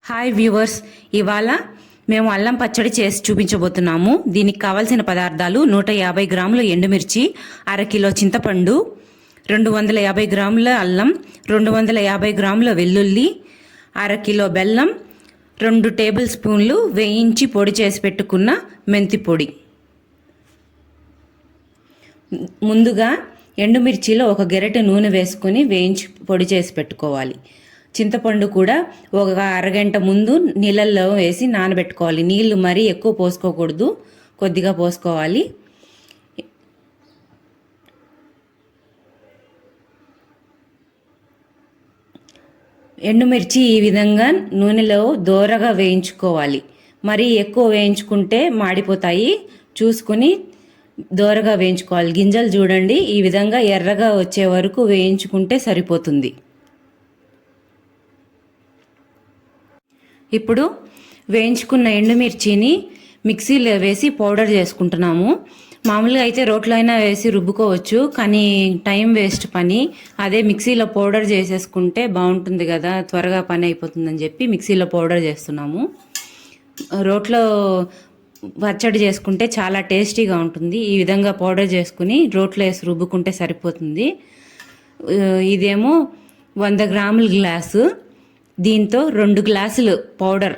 Hi viewers, ఇవాళ మేము అల్లం పచ్చడి చేసి చూపించబోతున్నాము. దీనికి కావలసిన పదార్థాలు 150 గ్రాముల ఎండుమిర్చి, అరకిలో చింతపండు, 250 గ్రాముల అల్లం, 250 గ్రాముల వెల్లుల్లి, అరకిలో బెల్లం, 2 టేబుల్ స్పూన్లు వేయించి పొడి చేసి పెట్టుకున్న మెంతి పొడి. ముందుగా ఎండుమిర్చిలో ఒక గెరెట నూనె వేసుకొని వేయించి పొడి చేసి పెట్టుకోవాలి. చింతపండు కూడా ఒక అరగంట ముందు నీళ్ళల్లో వేసి నానబెట్టుకోవాలి. నీళ్లు మరీ ఎక్కువ పోసుకోకూడదు, కొద్దిగా పోసుకోవాలి. ఎండుమిర్చి ఈ విధంగా నూనెలో దోరగా వేయించుకోవాలి. మరీ ఎక్కువ వేయించుకుంటే మాడిపోతాయి. చూసుకుని దోరగా వేయించుకోవాలి. గింజలు చూడండి, ఈ విధంగా ఎర్రగా వచ్చే వరకు వేయించుకుంటే సరిపోతుంది. ఇప్పుడు వేయించుకున్న ఎండుమిర్చిని మిక్సీలో వేసి పౌడర్ చేసుకుంటున్నాము. మామూలుగా అయితే రోట్లో అయినా వేసి రుబ్బుకోవచ్చు, కానీ టైం వేస్ట్ పని. అదే మిక్సీలో పౌడర్ చేసేసుకుంటే బాగుంటుంది కదా, త్వరగా పని అయిపోతుందని చెప్పి మిక్సీలో పౌడర్ చేస్తున్నాము. రోట్లో పచ్చడి చేసుకుంటే చాలా టేస్టీగా ఉంటుంది. ఈ విధంగా పౌడర్ చేసుకుని రోట్లో వేసి రుబ్బుకుంటే సరిపోతుంది. ఇదేమో 100 గ్రాముల గ్లాసు. దీంతో 2 గ్లాసులు పౌడర్,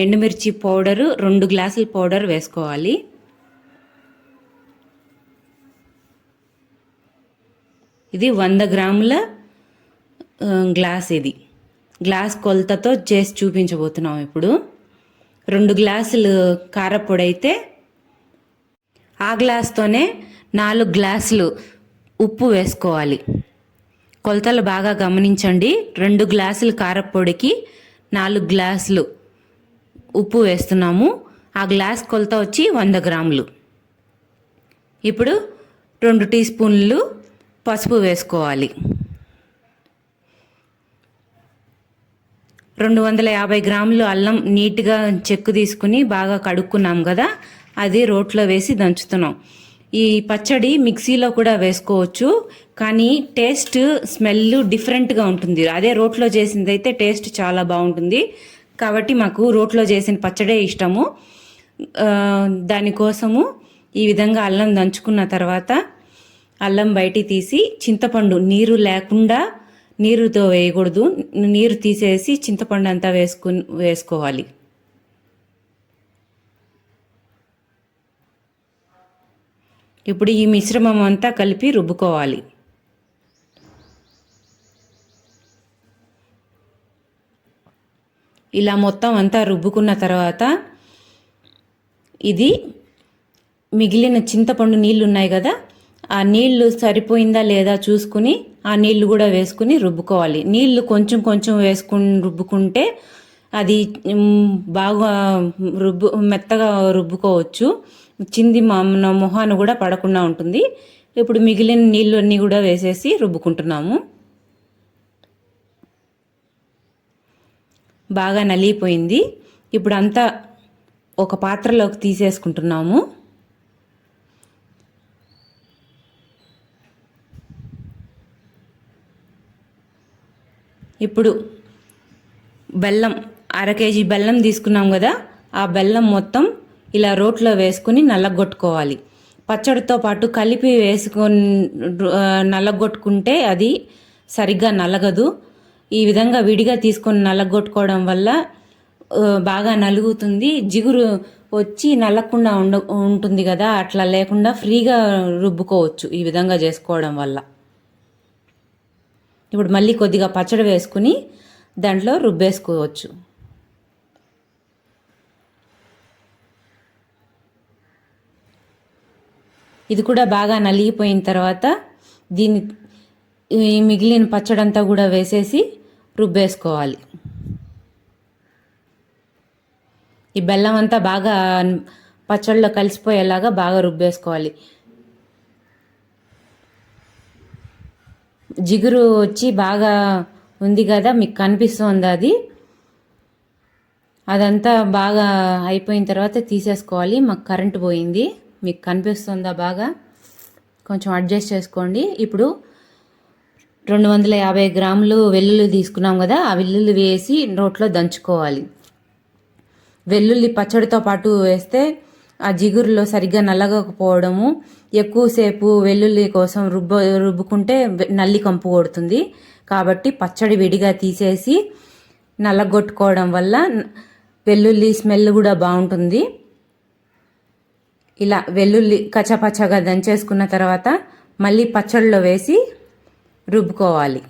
ఎండుమిర్చి పౌడరు 2 గ్లాసుల పౌడర్ వేసుకోవాలి. ఇది 100 గ్రాముల గ్లాస్. ఇది గ్లాస్ కొలతతో చేసి చూపించబోతున్నాం. ఇప్పుడు 2 గ్లాసులు కారపొడి అయితే ఆ గ్లాస్తోనే 4 గ్లాసులు ఉప్పు వేసుకోవాలి. కొలతలు బాగా గమనించండి. 2 గ్లాసులు కారపొడికి 4 గ్లాసులు ఉప్పు వేస్తున్నాము. ఆ గ్లాస్ కొలత వచ్చి 100 గ్రాములు. ఇప్పుడు 2 టీ స్పూన్లు పసుపు వేసుకోవాలి. 250 గ్రాములు అల్లం నీట్గా చెక్కు తీసుకుని బాగా కడుక్కున్నాం కదా, అది రోట్లో వేసి దంచుతున్నాం. ఈ పచ్చడి మిక్సీలో కూడా వేసుకోవచ్చు, కానీ టేస్ట్ స్మెల్ డిఫరెంట్గా ఉంటుంది. అదే రోట్లో చేసింది అయితే టేస్ట్ చాలా బాగుంటుంది. కాబట్టి మాకు రోట్లో చేసిన పచ్చడే ఇష్టము. దానికోసము ఈ విధంగా అల్లం దంచుకున్న తర్వాత అల్లం బయటికి తీసి చింతపండు నీరు లేకుండా, నీరుతో వేయకూడదు, నీరు తీసేసి చింతపండు అంతా వేసుకోవాలి. ఇప్పుడు ఈ మిశ్రమం అంతా కలిపి రుబ్బుకోవాలి. ఇలా మొత్తం అంతా రుబ్బుకున్న తర్వాత ఇది మిగిలిన చింతపండు నీళ్ళు ఉన్నాయి కదా, ఆ నీళ్లు సరిపోయిందా లేదా చూసుకుని ఆ నీళ్లు కూడా వేసుకుని రుబ్బుకోవాలి. నీళ్లు కొంచెం కొంచెం వేసుకుని రుబ్బుకుంటే అది బాగా మెత్తగా రుబ్బుకోవచ్చు. చింది మన మొహాన్ని కూడా పడకుండా ఉంటుంది. ఇప్పుడు మిగిలిన నీళ్ళు అన్నీ కూడా వేసేసి రుబ్బుకుంటున్నాము. బాగా నలిగిపోయింది. ఇప్పుడు అంతా ఒక పాత్రలోకి తీసేసుకుంటున్నాము. ఇప్పుడు బెల్లం, 1/2 కేజీ బెల్లం తీసుకున్నాం కదా, ఆ బెల్లం మొత్తం ఇలా రోట్లో వేసుకుని నల్లగొట్టుకోవాలి. పచ్చడితో పాటు కలిపి వేసుకొని నల్లగొట్టుకుంటే అది సరిగ్గా నలగదు. ఈ విధంగా విడిగా తీసుకొని నల్లగొట్టుకోవడం వల్ల బాగా నలుగుతుంది. జిగురు వచ్చి నల్లకుండా ఉంటుంది కదా, అట్లా లేకుండా ఫ్రీగా రుబ్బుకోవచ్చు ఈ విధంగా చేసుకోవడం వల్ల. ఇప్పుడు మళ్ళీ కొద్దిగా పచ్చడి వేసుకుని దాంట్లో రుబ్బేసుకోవచ్చు. ఇది కూడా బాగా నలిగిపోయిన తర్వాత దీన్ని మిగిలిన పచ్చడంతా కూడా వేసేసి రుబ్బేసుకోవాలి. ఈ బెల్లం అంతా బాగా పచ్చళ్ళలో కలిసిపోయేలాగా బాగా రుబ్బేసుకోవాలి. జిగురు వచ్చి బాగా ఉంది కదా, మీకు కనిపిస్తుంది. అదంతా బాగా అయిపోయిన తర్వాత తీసేసుకోవాలి. మాకు కరెంటు పోయింది, మీకు కనిపిస్తుందా? బాగా కొంచెం అడ్జస్ట్ చేసుకోండి. ఇప్పుడు 250 గ్రాములు వెల్లుల్లి తీసుకున్నాం కదా, ఆ వెల్లుల్లి వేసి రోట్లో దంచుకోవాలి. వెల్లుల్లి పచ్చడితో పాటు వేస్తే ఆ జిగురులో సరిగ్గా నల్లగకపోవడము, ఎక్కువసేపు వెల్లుల్లి కోసం రుబ్బుకుంటే నల్లి కంపు కొడుతుంది. కాబట్టి పచ్చడి విడిగా తీసేసి నల్లగొట్టుకోవడం వల్ల వెల్లుల్లి స్మెల్ కూడా బాగుంటుంది. ఇలా వెల్లుల్లి కచ్చపచ్చగా దంచేసుకున్న తర్వాత మళ్ళీ పచ్చడిలో వేసి రుబ్బుకోవాలి.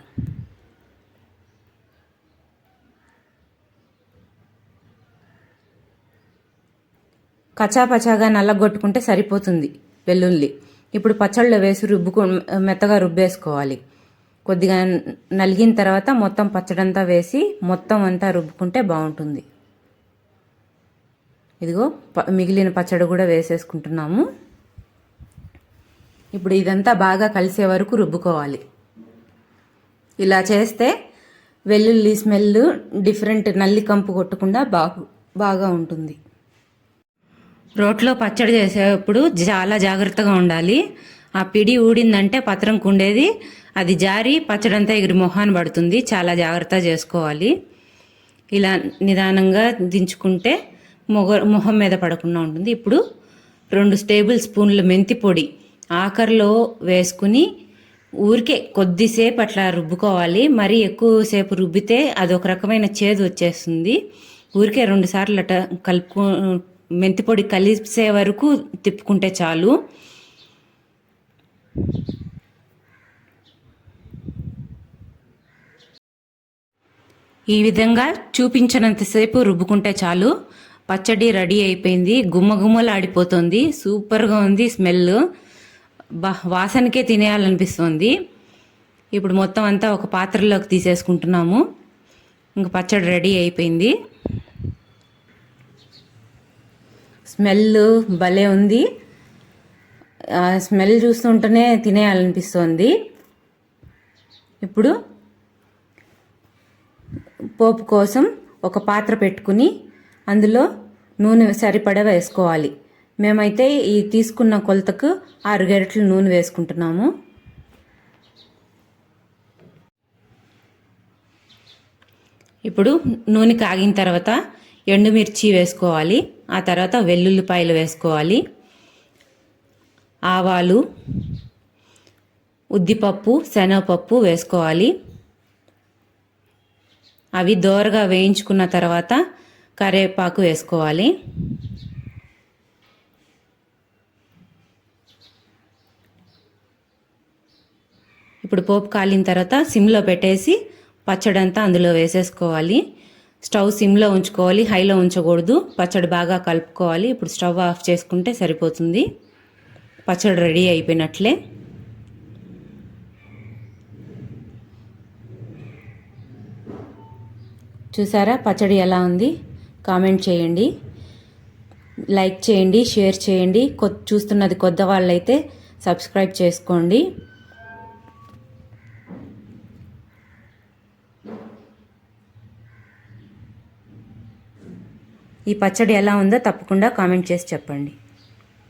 కచ్చాపచ్చాగా నల్లగొట్టుకుంటే సరిపోతుంది వెల్లుల్లి. ఇప్పుడు పచ్చళ్ళలో వేసి మెత్తగా రుబ్బేసుకోవాలి. కొద్దిగా నలిగిన తర్వాత మొత్తం పచ్చడంతా వేసి మొత్తం అంతా రుబ్బుకుంటే బాగుంటుంది. ఇదిగో మిగిలిన పచ్చడి కూడా వేసేసుకుంటున్నాము. ఇప్పుడు ఇదంతా బాగా కలిసే వరకు రుబ్బుకోవాలి. ఇలా చేస్తే వెల్లుల్లి స్మెల్ డిఫరెంట్ నల్లి కంపు కొట్టకుండా బాగా ఉంటుంది. రోట్లో పచ్చడి చేసేటప్పుడు చాలా జాగ్రత్తగా ఉండాలి. ఆ పిడి ఊడిందంటే పత్రం కుండేది అది జారి పచ్చడంతా ఎగిరి మొహాన్ని పడుతుంది. చాలా జాగ్రత్త చేసుకోవాలి. ఇలా నిదానంగా దించుకుంటే మొహం మీద పడకుండా ఉంటుంది. ఇప్పుడు 2 టేబుల్ స్పూన్ల మెంతి పొడి ఆఖరిలో వేసుకుని ఊరికే కొద్దిసేపు అట్లా రుబ్బుకోవాలి. మరీ ఎక్కువసేపు రుబ్బితే అదొక రకమైన చేదు వచ్చేస్తుంది. ఊరికే 2 సార్లు అట్లా మెంతి పొడి కలిసే వరకు తిప్పుకుంటే చాలు. ఈ విధంగా చూపించినంతసేపు రుబ్బుకుంటే చాలు. పచ్చడి రెడీ అయిపోయింది. గుమ్మగుమ్మలాడిపోతుంది. సూపర్గా ఉంది స్మెల్. వాసనకే తినేయాలనిపిస్తుంది. ఇప్పుడు మొత్తం అంతా ఒక పాత్రలోకి తీసేసుకుంటున్నాము. ఇంక పచ్చడి రెడీ అయిపోయింది. స్మెల్ భలే ఉంది. స్మెల్ చూస్తుంటేనే తినేయాలనిపిస్తుంది. ఇప్పుడు పోపు కోసం ఒక పాత్ర పెట్టుకుని అందులో నూనె సరిపడా వేసుకోవాలి. మేమైతే ఈ తీసుకున్న కొలతకు 6 గరిటెలు నూనె వేసుకుంటున్నాము. ఇప్పుడు నూనె కాగిన తర్వాత ఎండుమిర్చి వేసుకోవాలి. ఆ తర్వాత వెల్లుల్లిపాయలు వేసుకోవాలి. ఆవాలు, ఉద్దిపప్పు, శనగపప్పు వేసుకోవాలి. అవి దోరగా వేయించుకున్న తర్వాత కరివేపాకు వేసుకోవాలి. ఇప్పుడు పోపు కాలిన తర్వాత సిమ్లో పెట్టేసి పచ్చడంతా అందులో వేసేసుకోవాలి. స్టవ్ సిమ్లో ఉంచుకోవాలి, హైలో ఉంచకూడదు. పచ్చడి బాగా కలుపుకోవాలి. ఇప్పుడు స్టవ్ ఆఫ్ చేసుకుంటే సరిపోతుంది. పచ్చడి రెడీ అయిపోయినట్లే. చూసారా పచ్చడి ఎలా ఉంది? కామెంట్ చేయండి, లైక్ చేయండి, షేర్ చేయండి. చూస్తున్నది కొత్త వాళ్ళైతే సబ్స్క్రైబ్ చేసుకోండి. ఈ పచ్చడి ఎలా ఉందో తప్పకుండా కామెంట్ చేసి చెప్పండి.